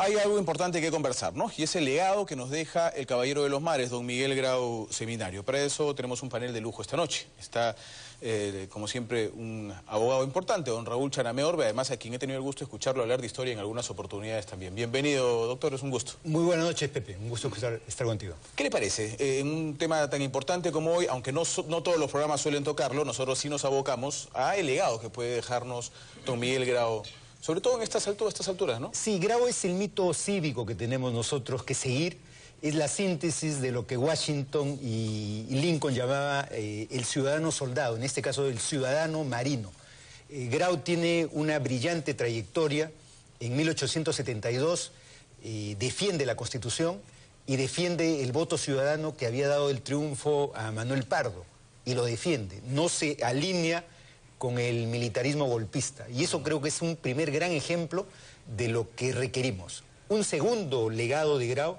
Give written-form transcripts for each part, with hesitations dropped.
hay algo importante que conversar, ¿no? Y es el legado que nos deja el caballero de los mares, don Miguel Grau Seminario. Para eso tenemos un panel de lujo esta noche. Está, como siempre, un abogado importante, don Raúl Charamé Orbe, además a quien he tenido el gusto de escucharlo hablar de historia en algunas oportunidades también. Bienvenido, doctor, es un gusto. Muy buenas noches, Pepe, un gusto estar contigo. ¿Qué le parece? En un tema tan importante como hoy, aunque no todos los programas suelen tocarlo, nosotros sí nos abocamos a el legado que puede dejarnos don Miguel Grau, sobre todo en estas alturas, ¿no? Sí, Grau es el mito cívico que tenemos nosotros que seguir. Es la síntesis de lo que Washington y Lincoln llamaba el ciudadano soldado, en este caso el ciudadano marino. Grau tiene una brillante trayectoria. En 1872 defiende la Constitución y defiende el voto ciudadano que había dado el triunfo a Manuel Pardo. Y lo defiende, no se alinea con el militarismo golpista. Y eso creo que es un primer gran ejemplo de lo que requerimos. Un segundo legado de Grau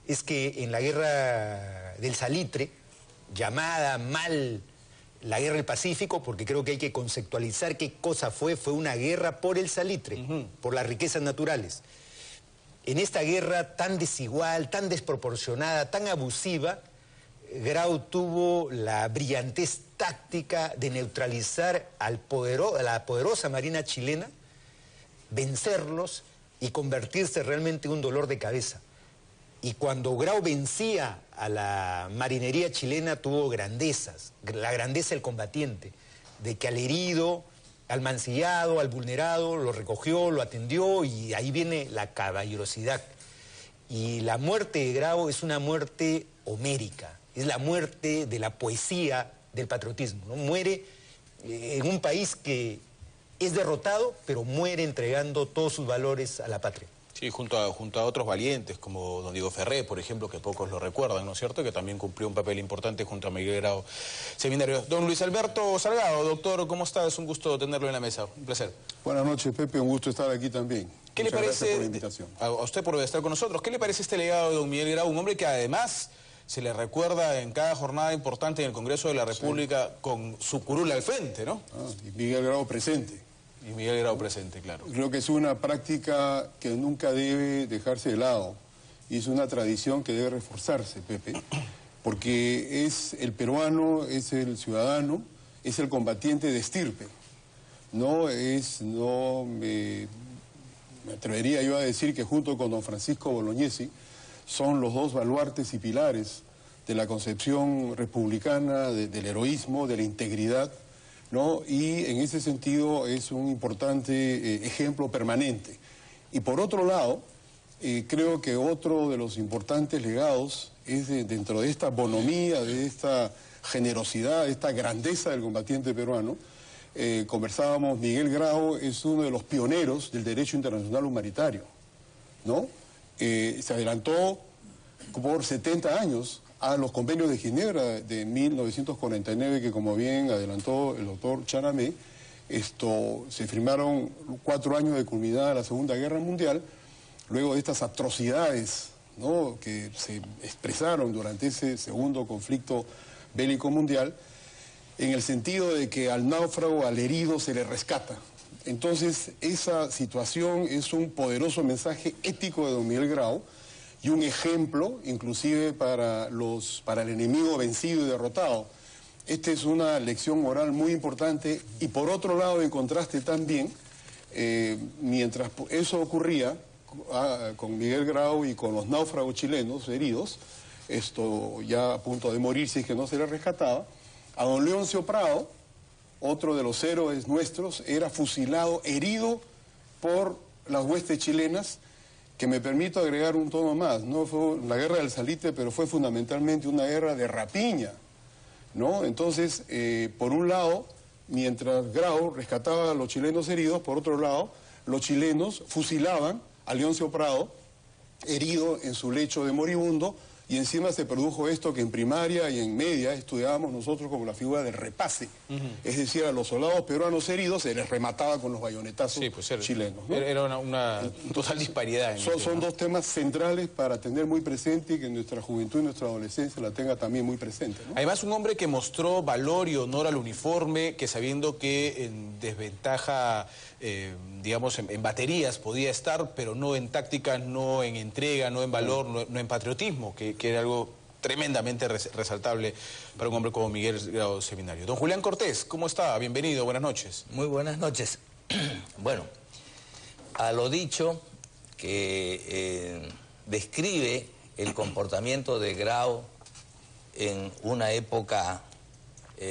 es que en la guerra del Salitre, llamada mal la guerra del Pacífico, porque creo que hay que conceptualizar qué cosa fue una guerra por el salitre, por las riquezas naturales. En esta guerra tan desigual, tan desproporcionada, tan abusiva, Grau tuvo la brillantez táctica de neutralizar a la poderosa marina chilena, vencerlos y convertirse realmente en un dolor de cabeza. Y cuando Grau vencía a la marinería chilena tuvo grandezas, la grandeza del combatiente, de que al herido, al mancillado, al vulnerado, lo recogió, lo atendió y ahí viene la caballerosidad. Y la muerte de Grau es una muerte homérica, es la muerte de la poesía del patriotismo, ¿no? Muere en un país que es derrotado, pero muere entregando todos sus valores a la patria. Sí, junto a otros valientes, como don Diego Ferré, por ejemplo, que pocos lo recuerdan, ¿no es cierto?, que también cumplió un papel importante junto a Miguel Grau Seminario. Don Luis Alberto Salgado, doctor, ¿cómo está? Es un gusto tenerlo en la mesa, un placer. Buenas noches, Pepe, un gusto estar aquí también. ¿Qué le parece, gracias por la invitación. A usted por estar con nosotros, qué le parece este legado de don Miguel Grau, un hombre que además se le recuerda en cada jornada importante en el Congreso de la República, sí, con su curul al frente, ¿no? Y Miguel Grau presente. Y Miguel Grau presente, claro. Creo que es una práctica que nunca debe dejarse de lado y es una tradición que debe reforzarse, Pepe, porque es el peruano, es el ciudadano, es el combatiente de estirpe. Me atrevería yo a decir que junto con don Francisco Bolognesi son los dos baluartes y pilares de la concepción republicana, del heroísmo, de la integridad, ¿no? Y en ese sentido es un importante ejemplo permanente. Y por otro lado, creo que otro de los importantes legados es dentro de esta bonomía, de esta generosidad, de esta grandeza del combatiente peruano. Conversábamos, Miguel Grau es uno de los pioneros del derecho internacional humanitario, ¿no? Se adelantó por 70 años a los convenios de Ginebra de 1949, que como bien adelantó el doctor Charamé, se firmaron 4 años de culminada la Segunda Guerra Mundial, luego de estas atrocidades, ¿no?, que se expresaron durante ese segundo conflicto bélico mundial, en el sentido de que al náufrago, al herido, se le rescata. Entonces, esa situación es un poderoso mensaje ético de don Miguel Grau, y un ejemplo, inclusive, para el enemigo vencido y derrotado. Esta es una lección moral muy importante, y por otro lado, en contraste también, mientras eso ocurría con Miguel Grau y con los náufragos chilenos heridos, ya a punto de morir si es que no se le rescataba, a don Leoncio Prado, otro de los héroes nuestros, era fusilado, herido por las huestes chilenas, que me permito agregar un tono más, no fue la guerra del Salitre, pero fue fundamentalmente una guerra de rapiña, ¿no? Entonces, por un lado, mientras Grau rescataba a los chilenos heridos, por otro lado, los chilenos fusilaban a Leoncio Prado, herido en su lecho de moribundo, y encima se produjo esto que en primaria y en media estudiábamos nosotros como la figura del repase. Es decir, a los soldados peruanos heridos se les remataba con los bayonetazos chilenos, ¿no? Era una total disparidad. Son dos temas centrales para tener muy presente y que nuestra juventud y nuestra adolescencia la tenga también muy presente, ¿no? Además, un hombre que mostró valor y honor al uniforme, que sabiendo que en desventaja, digamos, en baterías podía estar, pero no en tácticas, no en entrega, no en valor, no en patriotismo, que era algo tremendamente resaltable para un hombre como Miguel Grau Seminario. Don Julián Cortés, ¿cómo está? Bienvenido, buenas noches. Muy buenas noches. Bueno, a lo dicho que describe el comportamiento de Grau en una época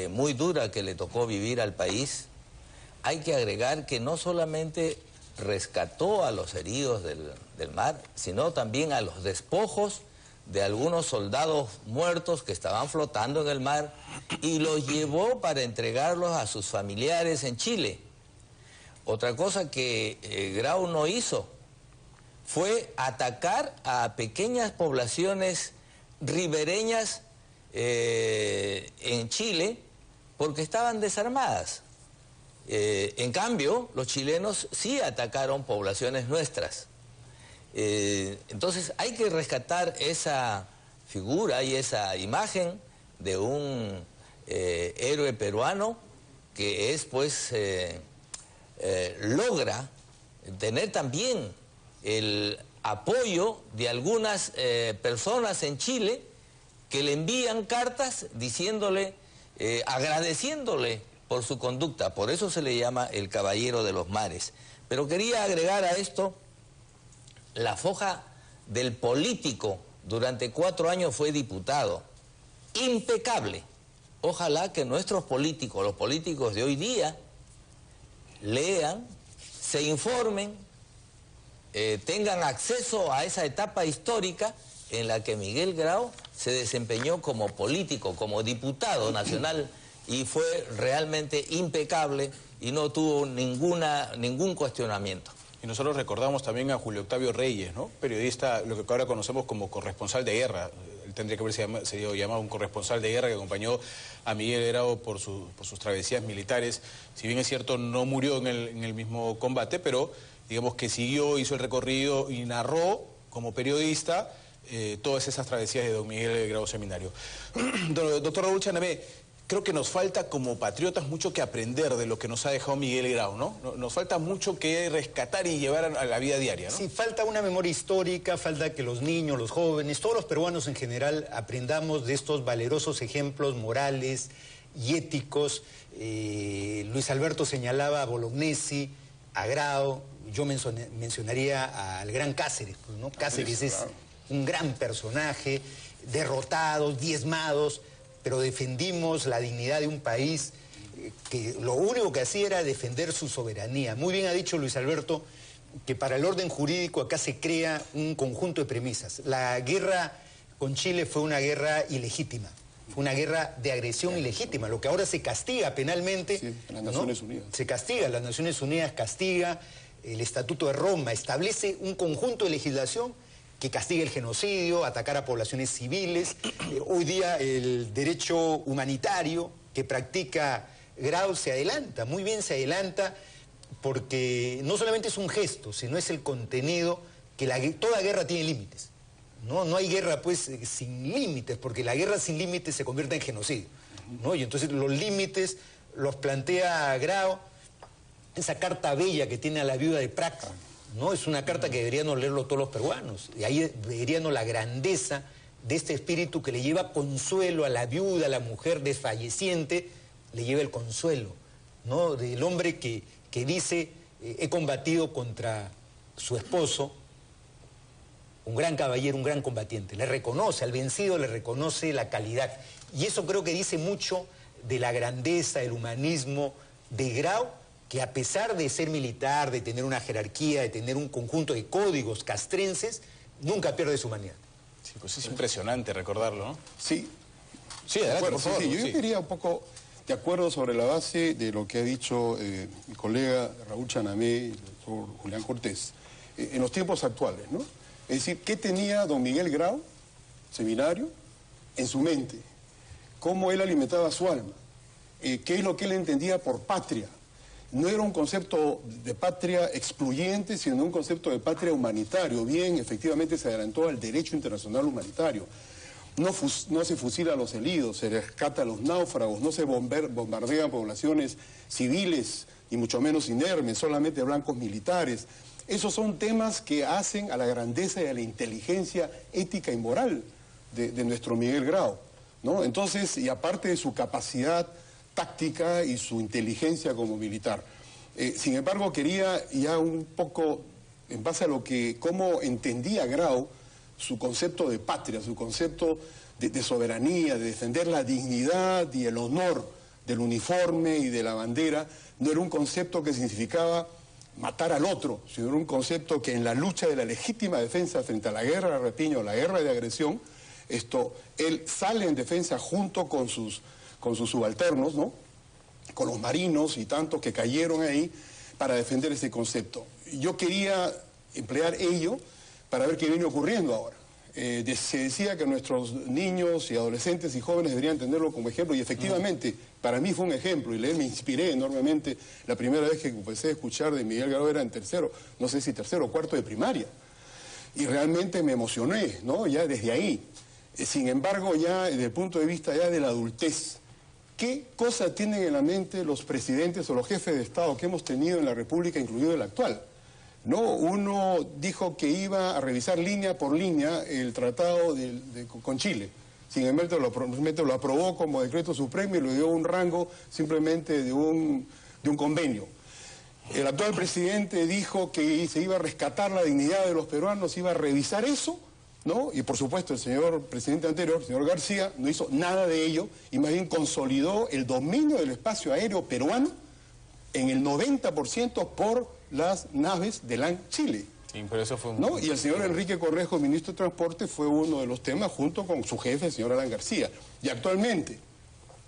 muy dura que le tocó vivir al país, hay que agregar que no solamente rescató a los heridos del mar, sino también a los despojos de algunos soldados muertos que estaban flotando en el mar y los llevó para entregarlos a sus familiares en Chile. Otra cosa que Grau no hizo fue atacar a pequeñas poblaciones ribereñas en Chile porque estaban desarmadas. En cambio, los chilenos sí atacaron poblaciones nuestras. Entonces hay que rescatar esa figura y esa imagen de un héroe peruano que es, pues, logra tener también el apoyo de algunas personas en Chile que le envían cartas diciéndole, agradeciéndole por su conducta. Por eso se le llama el Caballero de los Mares. Pero quería agregar a esto la foja del político. Durante 4 años fue diputado. Impecable. Ojalá que nuestros políticos, los políticos de hoy día, lean, se informen, tengan acceso a esa etapa histórica en la que Miguel Grau se desempeñó como político, como diputado nacional, y fue realmente impecable y no tuvo ningún cuestionamiento. Y nosotros recordamos también a Julio Octavio Reyes, ¿no? Periodista, lo que ahora conocemos como corresponsal de guerra. Él tendría que haberse sido llamado un corresponsal de guerra que acompañó a Miguel Grau por sus travesías militares. Si bien es cierto, no murió en el mismo combate, pero digamos que siguió, hizo el recorrido y narró como periodista todas esas travesías de don Miguel Grau Seminario. Doctor Raúl Chanamé, creo que nos falta como patriotas mucho que aprender de lo que nos ha dejado Miguel Grau, ¿no? Nos falta mucho que rescatar y llevar a la vida diaria, ¿no? Sí, falta una memoria histórica, falta que los niños, los jóvenes, todos los peruanos en general aprendamos de estos valerosos ejemplos morales y éticos. Luis Alberto señalaba a Bolognesi, a Grau, yo mencionaría al gran Cáceres, pues, ¿no? Cáceres es un gran personaje, derrotados, diezmados, pero defendimos la dignidad de un país que lo único que hacía era defender su soberanía. Muy bien ha dicho Luis Alberto que para el orden jurídico acá se crea un conjunto de premisas. La guerra con Chile fue una guerra ilegítima, fue una guerra de agresión ilegítima, lo que ahora se castiga penalmente. Sí, en las Naciones Unidas. Se castiga, las Naciones Unidas castiga, el Estatuto de Roma establece un conjunto de legislación que castiga el genocidio, atacar a poblaciones civiles. Hoy día el derecho humanitario que practica Grau se adelanta, muy bien se adelanta, porque no solamente es un gesto, sino es el contenido, que toda guerra tiene límites. No hay guerra pues sin límites, porque la guerra sin límites se convierte en genocidio, ¿no? Y entonces los límites los plantea Grau, esa carta bella que tiene a la viuda de Prat, ¿no? Es una carta que deberíamos leerlo todos los peruanos, y ahí veríamos la grandeza de este espíritu que le lleva consuelo a la viuda, a la mujer desfalleciente, le lleva el consuelo, ¿no? Del hombre que dice, he combatido contra su esposo, un gran caballero, un gran combatiente, le reconoce, al vencido le reconoce la calidad, y eso creo que dice mucho de la grandeza, el humanismo de Grau, que a pesar de ser militar, de tener una jerarquía, de tener un conjunto de códigos castrenses, nunca pierde su humanidad. Sí, pues es impresionante recordarlo, ¿no? Sí. Sí, adelante, por favor. Sí, yo quería un poco de acuerdo sobre la base de lo que ha dicho mi colega Raúl Chanamé y el doctor Julián Cortés, en los tiempos actuales, ¿no? Es decir, ¿qué tenía don Miguel Grau Seminario en su mente, cómo él alimentaba su alma, qué es lo que él entendía por patria. No era un concepto de patria excluyente, sino un concepto de patria humanitario. Bien, efectivamente se adelantó al derecho internacional humanitario. No se fusila a los heridos, se rescata a los náufragos, no se bombardean poblaciones civiles, ni mucho menos inermes, solamente blancos militares. Esos son temas que hacen a la grandeza y a la inteligencia ética y moral de nuestro Miguel Grau, ¿no? Entonces, y aparte de su capacidad táctica y su inteligencia como militar. Sin embargo, quería ya un poco, en base a cómo entendía Grau su concepto de patria, su concepto de soberanía, de defender la dignidad y el honor del uniforme y de la bandera, no era un concepto que significaba matar al otro, sino era un concepto que en la lucha de la legítima defensa frente a la guerra de rapiña o la guerra de agresión, él sale en defensa junto con sus subalternos, ¿no? Con los marinos y tantos que cayeron ahí para defender ese concepto. Yo quería emplear ello para ver qué viene ocurriendo ahora. Se decía que nuestros niños y adolescentes y jóvenes deberían tenerlo como ejemplo, y efectivamente, para mí fue un ejemplo, y me inspiré enormemente. La primera vez que empecé a escuchar de Miguel Grau era en tercero o cuarto de primaria, y realmente me emocioné, ¿no? Ya desde ahí. Sin embargo, ya desde el punto de vista ya de la adultez, ¿qué cosa tienen en la mente los presidentes o los jefes de Estado que hemos tenido en la República, incluido el actual? No, uno dijo que iba a revisar línea por línea el tratado con Chile. Sin embargo, lo aprobó como decreto supremo y le dio un rango simplemente de un convenio. El actual presidente dijo que se iba a rescatar la dignidad de los peruanos, iba a revisar eso, ¿no? Y por supuesto el señor presidente anterior, el señor García, no hizo nada de ello y más bien consolidó el dominio del espacio aéreo peruano en el 90% por las naves de LAN Chile. Sí, pero eso fue ¿no? Y el señor Enrique Correjo, ministro de Transporte, fue uno de los temas junto con su jefe, el señor Alan García. Y actualmente,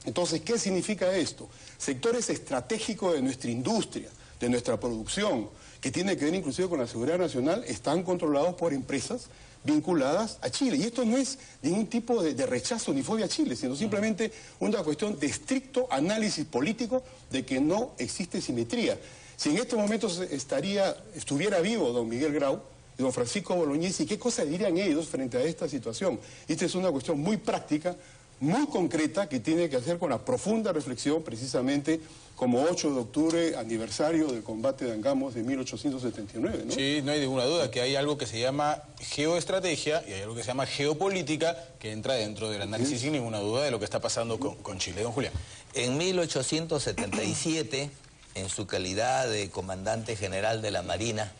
entonces, ¿qué significa esto? Sectores estratégicos de nuestra industria, de nuestra producción, que tiene que ver inclusive con la seguridad nacional, están controlados por empresas vinculadas a Chile. Y esto no es ningún tipo de rechazo ni fobia a Chile, sino simplemente una cuestión de estricto análisis político de que no existe simetría. Si en estos momentos estuviera vivo don Miguel Grau y don Francisco Bolognesi, ¿qué cosa dirían ellos frente a esta situación? Esta es una cuestión muy práctica, muy concreta, que tiene que hacer con la profunda reflexión, precisamente como 8 de octubre, aniversario del combate de Angamos de 1879, ¿no? Sí, no hay ninguna duda que hay algo que se llama geoestrategia y hay algo que se llama geopolítica que entra dentro del análisis sin ninguna duda de lo que está pasando con Chile. Don Julián. En 1877, en su calidad de comandante general de la Marina,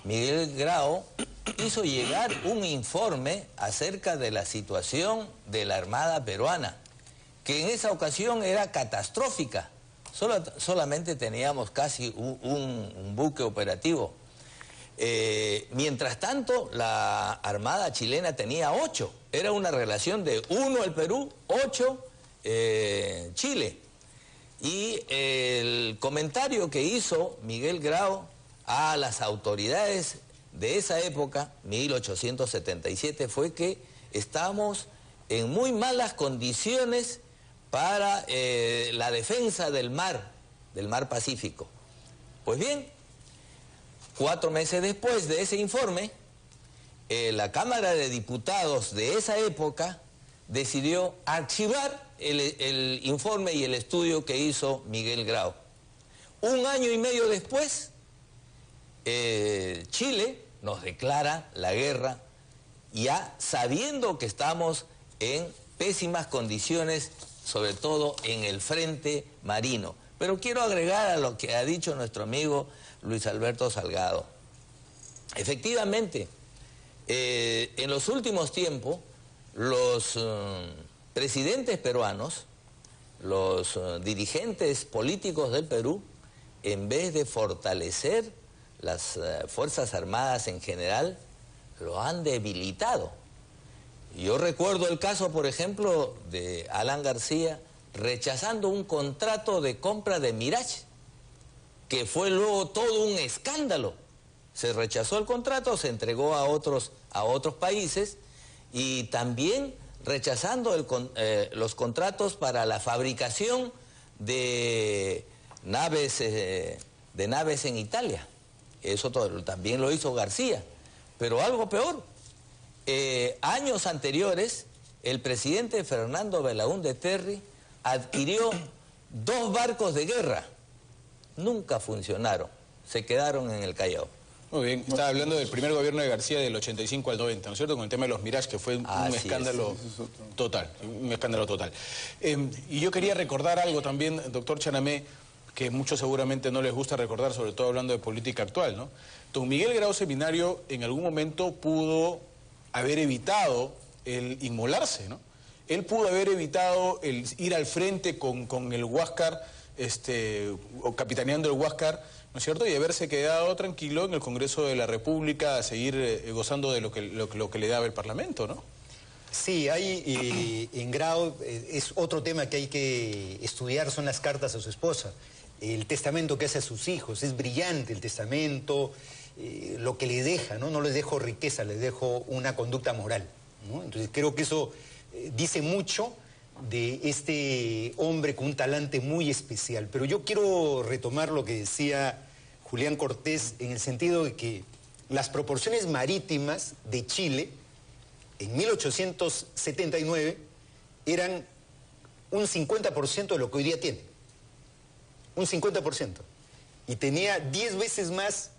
Miguel Grau hizo llegar un informe acerca de la situación de la Armada peruana, que en esa ocasión era catastrófica. Solamente teníamos casi un buque operativo. Mientras tanto, la Armada chilena tenía 8. Era una relación de 1 el Perú, 8 Chile. Y el comentario que hizo Miguel Grau a las autoridades de esa época, 1877, fue que estamos en muy malas condiciones para la defensa del mar Pacífico. Pues bien, 4 meses después de ese informe, la Cámara de Diputados de esa época decidió archivar el informe y el estudio que hizo Miguel Grau. 1 año y medio después, Chile nos declara la guerra, ya sabiendo que estamos en pésimas condiciones, sobre todo en el frente marino. Pero quiero agregar a lo que ha dicho nuestro amigo Luis Alberto Salgado. Efectivamente, en los últimos tiempos, los presidentes peruanos, los dirigentes políticos del Perú, en vez de fortalecer las Fuerzas Armadas en general, lo han debilitado. Yo recuerdo el caso, por ejemplo, de Alan García rechazando un contrato de compra de Mirage, que fue luego todo un escándalo. Se rechazó el contrato, se entregó a otros países y también rechazando los contratos para la fabricación de naves en Italia. Eso también lo hizo García. Pero algo peor, años anteriores, el presidente Fernando Belaúnde Terry adquirió 2 barcos de guerra. Nunca funcionaron, se quedaron en el Callao. Muy bien, estaba hablando del primer gobierno de García del 85 al 90, ¿no es cierto? Con el tema de los Mirage, que fue un escándalo total, un escándalo total. Y yo quería recordar algo también, doctor Chanamé, que muchos seguramente no les gusta recordar, sobre todo hablando de política actual, ¿no? Don Miguel Grau Seminario en algún momento pudo haber evitado el inmolarse, ¿no? Él pudo haber evitado el ir al frente con el Huáscar, o capitaneando el Huáscar, ¿no es cierto? Y haberse quedado tranquilo en el Congreso de la República a seguir gozando de lo que le daba el Parlamento, ¿no? Sí, hay en Grau, es otro tema que hay que estudiar, son las cartas a su esposa. El testamento que hace a sus hijos, es brillante el testamento, lo que le deja, ¿no? No les dejo riqueza, les dejo una conducta moral, ¿no? Entonces creo que eso dice mucho de este hombre con un talante muy especial. Pero yo quiero retomar lo que decía Julián Cortés en el sentido de que las proporciones marítimas de Chile en 1879 eran un 50% de lo que hoy día tiene. Un 50%. Y tenía 10 veces más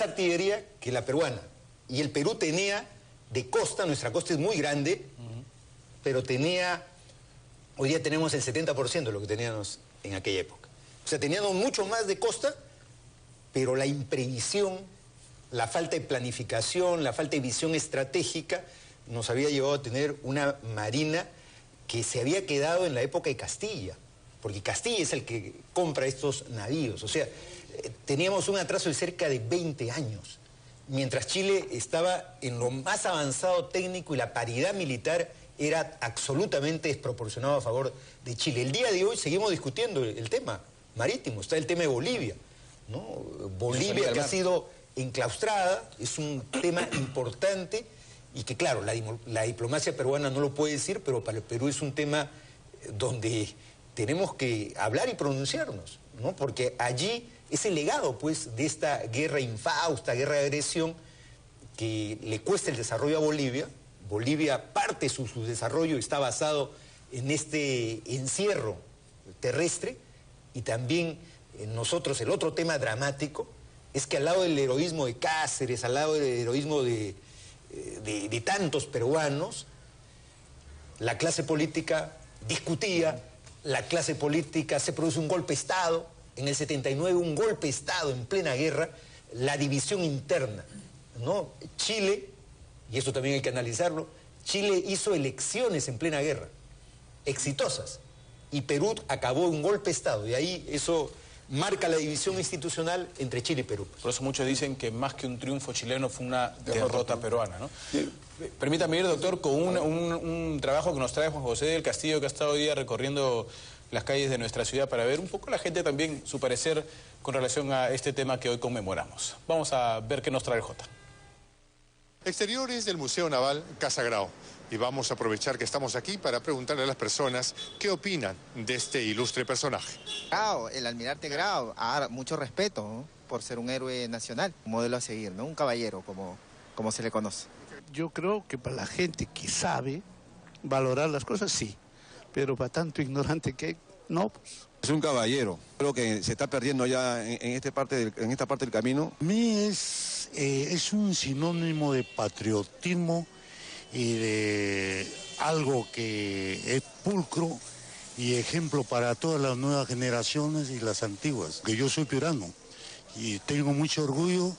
artillería que la peruana. Y el Perú tenía de costa, nuestra costa es muy grande, pero hoy día tenemos el 70% de lo que teníamos en aquella época. O sea, teníamos mucho más de costa, pero la imprevisión, la falta de planificación, la falta de visión estratégica, nos había llevado a tener una marina que se había quedado en la época de Castilla, porque Castilla es el que compra estos navíos. O sea, teníamos un atraso de cerca de 20 años, mientras Chile estaba en lo más avanzado técnico y la paridad militar era absolutamente desproporcionado a favor de Chile. El día de hoy seguimos discutiendo el tema marítimo, está el tema de Bolivia, ¿no? Bolivia que ha sido enclaustrada, es un tema importante y que claro, la diplomacia peruana no lo puede decir, pero para el Perú es un tema donde tenemos que hablar y pronunciarnos, ¿no? Porque allí es el legado, pues, de esta guerra infausta, guerra de agresión, que le cuesta el desarrollo a Bolivia. Bolivia, parte de su desarrollo está basado en este encierro terrestre, y también nosotros, el otro tema dramático, es que al lado del heroísmo de Cáceres, al lado del heroísmo de tantos peruanos, la clase política discutía, la clase política se produce un golpe de Estado, en el 79 un golpe de Estado en plena guerra, la división interna, ¿no? Chile, y esto también hay que analizarlo, Chile hizo elecciones en plena guerra, exitosas, y Perú acabó un golpe de Estado, y ahí eso marca la división institucional entre Chile y Perú. Por eso muchos dicen que más que un triunfo chileno fue una derrota peruana, ¿no? Sí. Permítame ir, doctor, con un trabajo que nos trae Juan José del Castillo, que ha estado hoy día recorriendo las calles de nuestra ciudad para ver un poco la gente también su parecer con relación a este tema que hoy conmemoramos. Vamos a ver qué nos trae el Jota. Exteriores del Museo Naval Casa Grau. Y vamos a aprovechar que estamos aquí para preguntarle a las personas qué opinan de este ilustre personaje. Grau, el almirante Grau, mucho respeto, ¿no? Por ser un héroe nacional, un modelo a seguir, ¿no? Un caballero, como se le conoce. Yo creo que para la gente que sabe valorar las cosas, sí. Pero para tanto ignorante que hay, no, pues. Es un caballero. Creo que se está perdiendo ya en esta parte del camino. A mí es un sinónimo de patriotismo y de algo que es pulcro y ejemplo para todas las nuevas generaciones y las antiguas. Que yo soy piurano y tengo mucho orgullo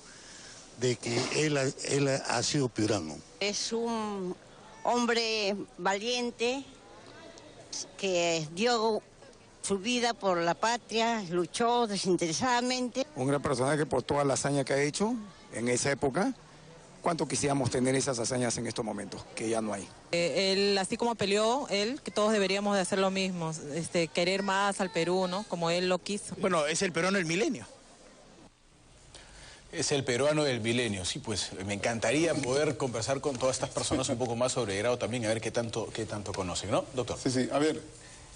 de que él ha sido piurano. Es un hombre valiente que dio su vida por la patria, luchó desinteresadamente. Un gran personaje por toda la hazaña que ha hecho en esa época. ¿Cuánto quisiéramos tener esas hazañas en estos momentos? Que ya no hay. Él, así como peleó, que todos deberíamos de hacer lo mismo, querer más al Perú, ¿no? Como él lo quiso. Bueno, es el peruano del milenio. Es el peruano del milenio. Sí, pues me encantaría poder conversar con todas estas personas un poco más sobre Grau también, a ver qué tanto conocen, ¿no, doctor? Sí. A ver,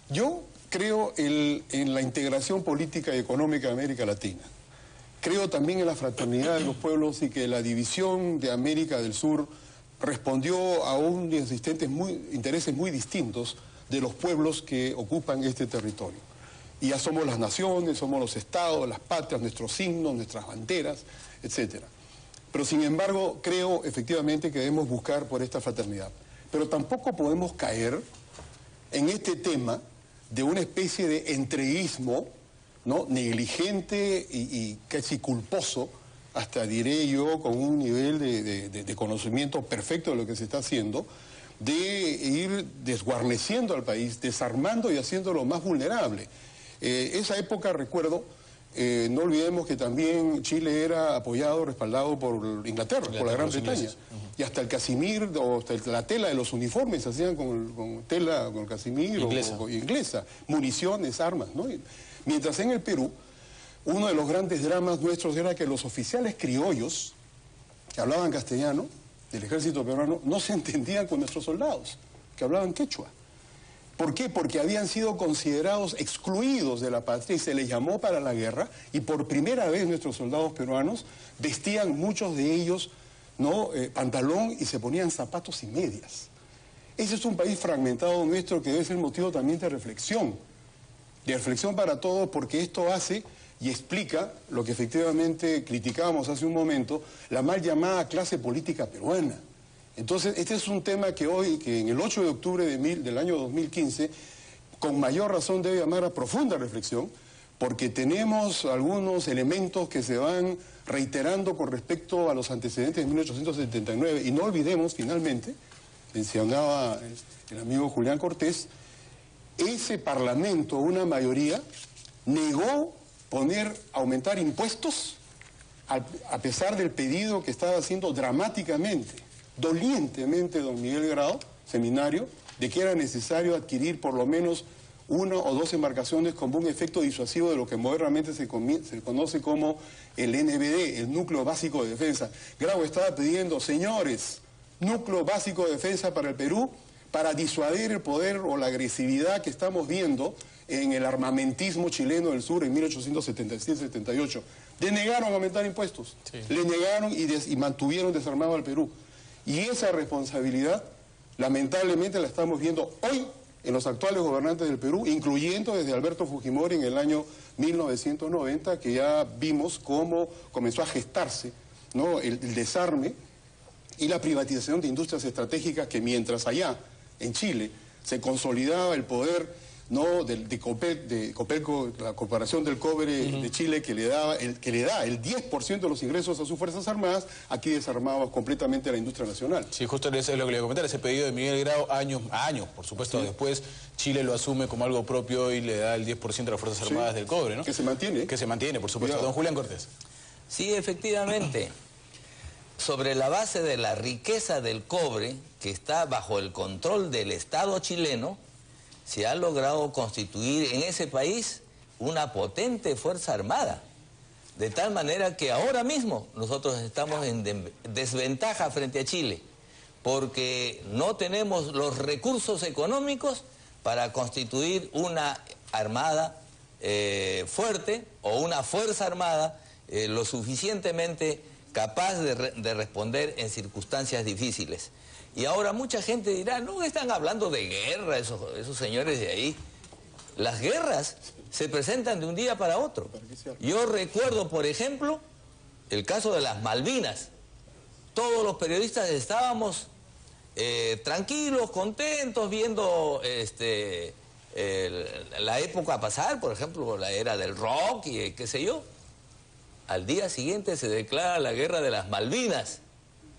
yo creo en la integración política y económica de América Latina. Creo también en la fraternidad de los pueblos y que la división de América del Sur respondió a unos intereses muy distintos de los pueblos que ocupan este territorio. Y ya somos las naciones, somos los estados, las patrias, nuestros signos, nuestras banderas, etc. Pero sin embargo, creo efectivamente que debemos buscar por esta fraternidad. Pero tampoco podemos caer en este tema de una especie de entreguismo, ¿no?, negligente y casi culposo, hasta diré yo, con un nivel de conocimiento perfecto de lo que se está haciendo, de ir desguarneciendo al país, desarmando y haciéndolo más vulnerable. Esa época, recuerdo, no olvidemos que también Chile era apoyado, respaldado por Inglaterra, por la Gran Bretaña. Y hasta el casimir, o hasta la tela de los uniformes se hacían con tela, con casimir inglesa. Municiones, armas, ¿no? Mientras en el Perú, uno de los grandes dramas nuestros era que los oficiales criollos, que hablaban castellano, del ejército peruano, no se entendían con nuestros soldados, que hablaban quechua. ¿Por qué? Porque habían sido considerados excluidos de la patria y se les llamó para la guerra, y por primera vez nuestros soldados peruanos vestían, muchos de ellos, ¿no?, pantalón, y se ponían zapatos y medias. Ese es un país fragmentado nuestro que debe ser motivo también de reflexión para todos, porque esto hace y explica lo que efectivamente criticábamos hace un momento, la mal llamada clase política peruana. Entonces, este es un tema que hoy, que en el 8 de octubre del año 2015, con mayor razón debe llamar a profunda reflexión, porque tenemos algunos elementos que se van reiterando con respecto a los antecedentes de 1879, y no olvidemos, finalmente, mencionaba el amigo Julián Cortés, ese Parlamento, una mayoría, negó aumentar impuestos a pesar del pedido que estaba haciendo dramáticamente, dolientemente don Miguel Grau, seminario, de que era necesario adquirir por lo menos 1 o 2 embarcaciones con un efecto disuasivo de lo que modernamente se conoce como el NBD, el Núcleo Básico de Defensa. Grau estaba pidiendo, señores, Núcleo Básico de Defensa para el Perú, para disuadir el poder o la agresividad que estamos viendo en el armamentismo chileno del sur en 1877-78. Le negaron aumentar impuestos, le negaron y mantuvieron desarmado al Perú. Y esa responsabilidad, lamentablemente, la estamos viendo hoy en los actuales gobernantes del Perú, incluyendo desde Alberto Fujimori en el año 1990, que ya vimos cómo comenzó a gestarse, ¿no?, el desarme y la privatización de industrias estratégicas, que mientras allá, en Chile, se consolidaba el poder, ¿no?, de Copelco, la Corporación del Cobre de Chile, que le da el 10% de los ingresos a sus Fuerzas Armadas, aquí desarmaba completamente la industria nacional. Sí, justo eso es lo que le iba a comentar, ese pedido de Miguel Grau, años, por supuesto, después, Chile lo asume como algo propio y le da el 10% a las Fuerzas Armadas del cobre, ¿no? Que se mantiene. Que se mantiene, por supuesto. Don Julián Cortés. Sí, efectivamente. Sobre la base de la riqueza del cobre, que está bajo el control del Estado chileno, se ha logrado constituir en ese país una potente fuerza armada. De tal manera que ahora mismo nosotros estamos en desventaja frente a Chile, porque no tenemos los recursos económicos para constituir una armada fuerte o una fuerza armada lo suficientemente capaz de responder en circunstancias difíciles. Y ahora mucha gente dirá, no están hablando de guerra esos señores de ahí. Las guerras se presentan de un día para otro. Yo recuerdo, por ejemplo, el caso de las Malvinas. Todos los periodistas estábamos tranquilos, contentos, viendo la época pasar, por ejemplo, la era del rock y qué sé yo. Al día siguiente se declara la guerra de las Malvinas,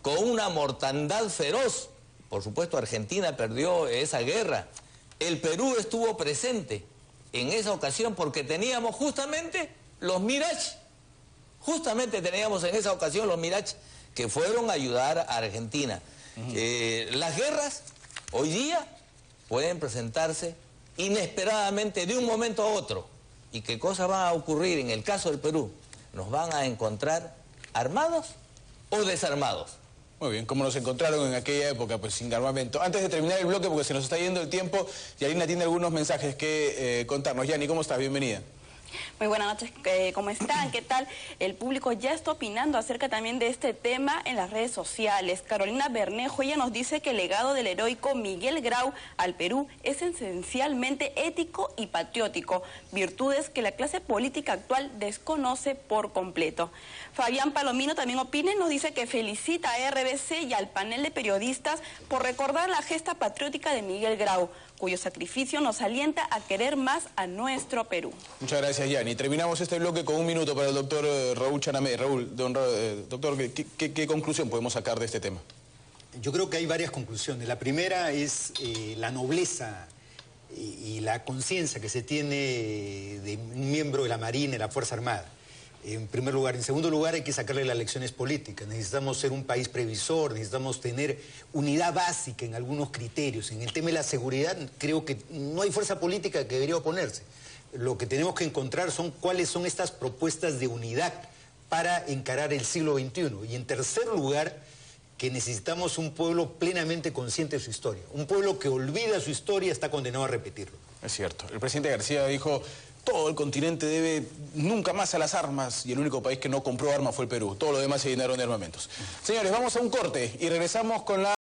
con una mortandad feroz. Por supuesto, Argentina perdió esa guerra. El Perú estuvo presente en esa ocasión porque teníamos justamente los Mirage. Justamente teníamos en esa ocasión los Mirage que fueron a ayudar a Argentina. Las guerras hoy día pueden presentarse inesperadamente de un momento a otro. ¿Y qué cosa va a ocurrir en el caso del Perú? Nos van a encontrar armados o desarmados. Muy bien, como nos encontraron en aquella época, pues sin armamento. Antes de terminar el bloque, porque se nos está yendo el tiempo, Yanina tiene algunos mensajes que contarnos. Yani, ¿cómo estás? Bienvenida. Muy buenas noches, ¿cómo están? ¿Qué tal? El público ya está opinando acerca también de este tema en las redes sociales. Carolina Bernejo, ella nos dice que el legado del heroico Miguel Grau al Perú es esencialmente ético y patriótico, virtudes que la clase política actual desconoce por completo. Fabián Palomino también opina y nos dice que felicita a RBC y al panel de periodistas por recordar la gesta patriótica de Miguel Grau, cuyo sacrificio nos alienta a querer más a nuestro Perú. Muchas gracias, Yani. Terminamos este bloque con un minuto para el doctor Raúl Chanamé. Raúl, doctor, ¿qué conclusión podemos sacar de este tema? Yo creo que hay varias conclusiones. La primera es la nobleza y la conciencia que se tiene de un miembro de la Marina y la Fuerza Armada. En primer lugar. En segundo lugar, hay que sacarle las lecciones políticas. Necesitamos ser un país previsor, necesitamos tener unidad básica en algunos criterios. En el tema de la seguridad, creo que no hay fuerza política que debería oponerse. Lo que tenemos que encontrar son cuáles son estas propuestas de unidad para encarar el siglo XXI. Y en tercer lugar, que necesitamos un pueblo plenamente consciente de su historia. Un pueblo que olvida su historia está condenado a repetirlo. Es cierto. El presidente García dijo: todo el continente debe nunca más a las armas, y el único país que no compró armas fue el Perú. Todo lo demás se llenaron de armamentos. Señores, vamos a un corte y regresamos con la